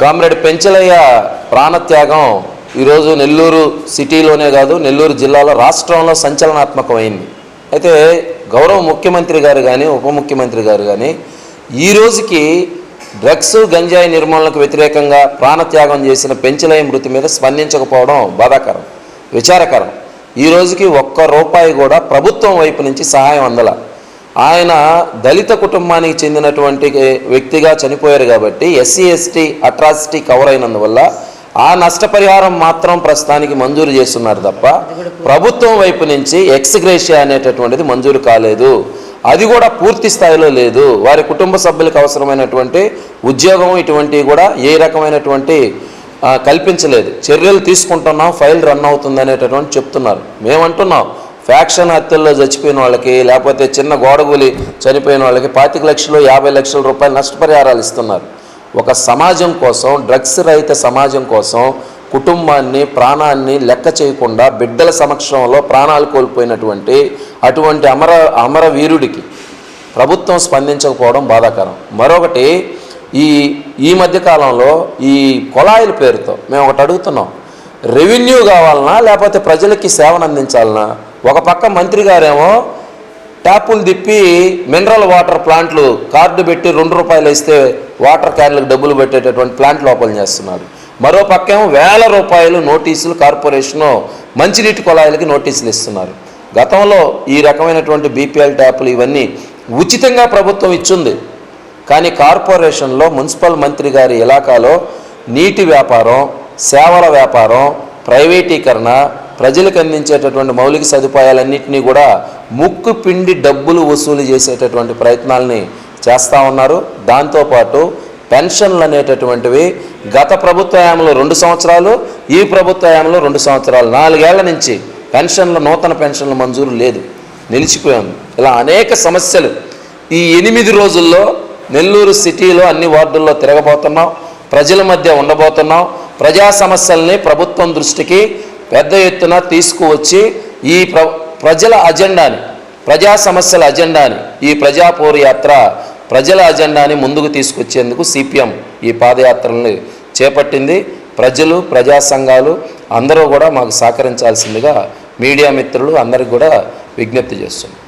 Comrade Penchalaiah ప్రాణత్యాగం ఈరోజు నెల్లూరు సిటీలోనే కాదు నెల్లూరు జిల్లాలో రాష్ట్రంలో సంచలనాత్మకమైంది. అయితే గౌరవ ముఖ్యమంత్రి గారు కానీ ఉప ముఖ్యమంత్రి గారు కానీ ఈ రోజుకి డ్రగ్స్ గంజాయి నిర్మూలనకు వ్యతిరేకంగా ప్రాణత్యాగం చేసిన పెంచలయ్య మృతి మీద స్పందించకపోవడం బాధాకరం, విచారకరం. ఈ రోజుకి ₹1 కూడా ప్రభుత్వం వైపు నుంచి సహాయం అందల. ఆయన దళిత కుటుంబానికి చెందినటువంటి వ్యక్తిగా చనిపోయారు కాబట్టి ఎస్సీ ఎస్టీ అట్రాసిటీ కవర్ అయినందువల్ల ఆ నష్టపరిహారం మాత్రం ప్రస్తుతానికి మంజూరు చేస్తున్నారు తప్ప ప్రభుత్వం వైపు నుంచి ఎక్స్గ్రేషియా అనేటటువంటిది మంజూరు కాలేదు. అది కూడా పూర్తి స్థాయిలో లేదు. వారి కుటుంబ సభ్యులకు అవసరమైనటువంటి ఉద్యోగం ఇటువంటివి కూడా ఏ రకమైనటువంటి కల్పించలేదు. చర్యలు తీసుకుంటున్నాం, ఫైల్ రన్ అవుతుంది అనేటటువంటి చెప్తున్నారు. మేమంటున్నాం ఫ్యాక్షన్ హత్యల్లో చచ్చిపోయిన వాళ్ళకి లేకపోతే చిన్న గోడగూలి చనిపోయిన వాళ్ళకి 25 లక్షలు 50 లక్షల రూపాయలు నష్టపరిహారాలు ఇస్తున్నారు. ఒక సమాజం కోసం, డ్రగ్స్ రహిత సమాజం కోసం కుటుంబాన్ని ప్రాణాన్ని లెక్క చేయకుండా బిడ్డల సమక్షంలో ప్రాణాలు కోల్పోయినటువంటి అటువంటి అమర వీరుడికి ప్రభుత్వం స్పందించకపోవడం బాధాకరం. మరొకటి ఈ మధ్యకాలంలో ఈ కొళాయిల పేరుతో మేము ఒకటి అడుగుతున్నాం, రెవెన్యూ కావాలన్నా లేకపోతే ప్రజలకి సేవను అందించాలన్నా? ఒక పక్క మంత్రి గారేమో ట్యాపులు తిప్పి మినరల్ వాటర్ ప్లాంట్లు కార్డు పెట్టి ₹2 ఇస్తే వాటర్ క్యాన్లకు డబ్బులు పెట్టేటటువంటి ప్లాంట్లు ఓపెన్ చేస్తున్నారు. మరో పక్కేమో ₹1,000 నోటీసులు కార్పొరేషను మంచినీటి కుళాయిలకి నోటీసులు ఇస్తున్నారు. గతంలో ఈ రకమైనటువంటి బీపీఎల్ ట్యాపులు ఇవన్నీ ఉచితంగా ప్రభుత్వం ఇచ్చింది. కానీ కార్పొరేషన్లో మున్సిపల్ మంత్రి గారి ఇలాకాలో నీటి వ్యాపారం, సేవల వ్యాపారం, ప్రైవేటీకరణ, ప్రజలకు అందించేటటువంటి మౌలిక సదుపాయాలన్నింటినీ కూడా ముక్కు పిండి డబ్బులు వసూలు చేసేటటువంటి ప్రయత్నాలని చేస్తూ ఉన్నారు. దాంతోపాటు పెన్షన్లు అనేటటువంటివి గత ప్రభుత్వ హయాంలో 2 సంవత్సరాలు, ఈ ప్రభుత్వ హయాంలో 2 సంవత్సరాలు, 4 ఏళ్ల నుంచి నూతన పెన్షన్ల మంజూరు లేదు, నిలిచిపోయింది. ఇలా అనేక సమస్యలు ఈ 8 రోజుల్లో నెల్లూరు సిటీలో అన్ని వార్డుల్లో తిరగబోతున్నాం, ప్రజల మధ్య ఉండబోతున్నాం. ప్రజా సమస్యల్ని ప్రభుత్వం దృష్టికి పెద్ద ఎత్తున తీసుకువచ్చి ఈ ప్రజల అజెండాని, ప్రజా సమస్యల అజెండాని, ఈ ప్రజాపోరు యాత్ర ప్రజల అజెండాని ముందుకు తీసుకొచ్చేందుకు సిపిఎం ఈ పాదయాత్రల్ని చేపట్టింది. ప్రజలు, ప్రజా సంఘాలు అందరూ కూడా మాకు సహకరించాల్సిందిగా మీడియా మిత్రులు అందరికి కూడా విజ్ఞప్తి చేస్తున్నాం.